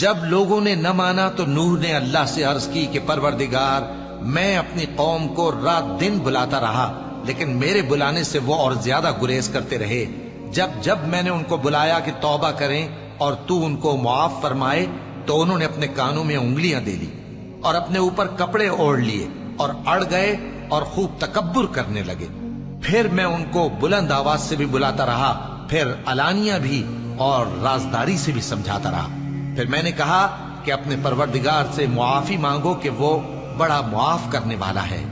جب لوگوں نے نہ مانا تو نوح نے اللہ سے عرض کی کہ پروردگار، میں اپنی قوم کو رات دن بلاتا رہا، لیکن میرے بلانے سے وہ اور زیادہ گریز کرتے رہے۔ جب میں نے ان کو بلایا کہ توبہ کریں اور تو ان کو معاف فرمائے، تو انہوں نے اپنے کانوں میں انگلیاں دے لی اور اپنے اوپر کپڑے اوڑھ لیے اور اڑ گئے اور خوب تکبر کرنے لگے۔ پھر میں ان کو بلند آواز سے بھی بلاتا رہا، پھر علانیہ بھی اور رازداری سے بھی سمجھاتا رہا۔ پھر میں نے کہا کہ اپنے پروردگار سے معافی مانگو کہ وہ بڑا معاف کرنے والا ہے،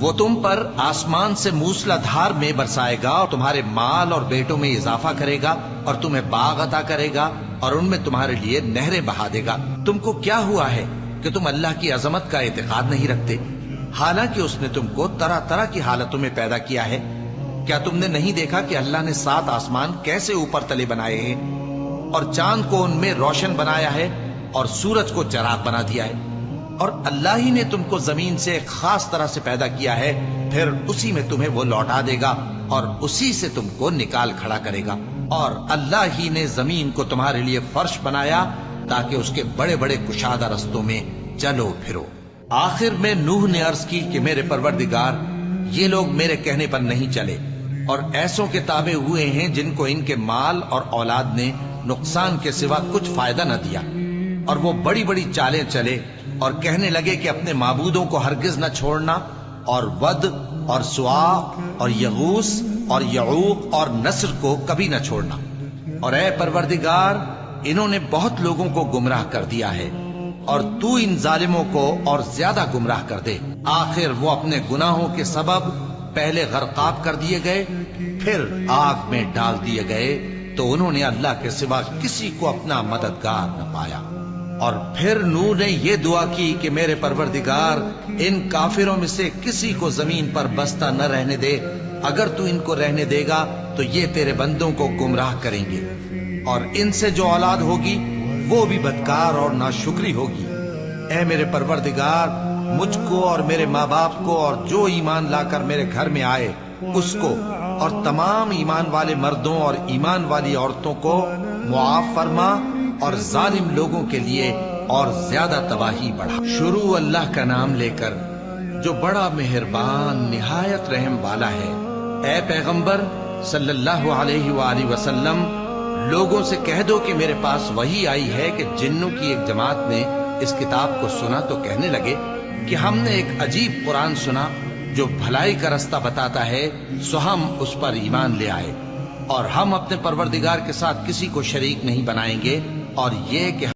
وہ تم پر آسمان سے موسلا دھار میں برسائے گا اور تمہارے مال اور بیٹوں میں اضافہ کرے گا اور تمہیں باغ عطا کرے گا اور ان میں تمہارے لیے نہریں بہا دے گا۔ تم کو کیا ہوا ہے کہ تم اللہ کی عظمت کا اعتقاد نہیں رکھتے، حالانکہ اس نے تم کو طرح طرح کی حالتوں میں پیدا کیا ہے؟ کیا تم نے نہیں دیکھا کہ اللہ نے 7 آسمان کیسے اوپر تلے بنائے ہیں اور چاند کو ان میں روشن بنایا ہے اور سورج کو چراغ بنا دیا ہے؟ اور اللہ ہی نے تم کو زمین سے ایک خاص طرح سے پیدا کیا ہے، پھر اسی میں تمہیں وہ لوٹا دے گا اور اسی سے تم کو نکال کھڑا کرے گا۔ اور اللہ ہی نے زمین کو تمہارے لیے فرش بنایا تاکہ اس کے بڑے بڑے کشادہ رستوں میں چلو پھرو۔ آخر میں نوح نے عرض کی کہ میرے پروردگار، یہ لوگ میرے کہنے پر نہیں چلے اور ایسوں کے تابع ہوئے ہیں جن کو ان کے مال اور اولاد نے نقصان کے سوا کچھ فائدہ نہ دیا، اور وہ بڑی بڑی چالیں چلے اور کہنے لگے کہ اپنے معبودوں کو ہرگز نہ چھوڑنا، اور ود اور سواع اور یغوث اور یعوق اور نصر کو کبھی نہ چھوڑنا۔ اور اے پروردگار، انہوں نے بہت لوگوں کو گمراہ کر دیا ہے، اور تو ان ظالموں کو اور زیادہ گمراہ کر دے۔ آخر وہ اپنے گناہوں کے سبب پہلے غرقاب کر دیے گئے، پھر آگ میں ڈال دیے گئے، تو انہوں نے اللہ کے سوا کسی کو اپنا مددگار نہ پایا۔ اور پھر نوح نے یہ دعا کی کہ میرے پروردگار، ان کافروں میں سے کسی کو زمین پر بستہ نہ رہنے دے، اگر تو ان کو رہنے دے گا تو یہ تیرے بندوں کو گمراہ کریں گے، اور ان سے جو اولاد ہوگی وہ بھی بدکار اور ناشکری ہوگی۔ اے میرے پروردگار، مجھ کو اور میرے ماں باپ کو اور جو ایمان لا کر میرے گھر میں آئے اس کو اور تمام ایمان والے مردوں اور ایمان والی عورتوں کو معاف فرما، اور ظالم لوگوں کے لیے اور زیادہ تباہی بڑھا۔ شروع اللہ کا نام لے کر جو بڑا مہربان نہایت رحم والا ہے۔ اے پیغمبر صلی اللہ علیہ وآلہ وسلم، لوگوں سے کہہ دو کہ میرے پاس وحی آئی ہے کہ جنوں کی ایک جماعت نے اس کتاب کو سنا تو کہنے لگے کہ ہم نے ایک عجیب قرآن سنا جو بھلائی کا رستہ بتاتا ہے، سو ہم اس پر ایمان لے آئے، اور ہم اپنے پروردگار کے ساتھ کسی کو شریک نہیں بنائیں گے، اور یہ کہ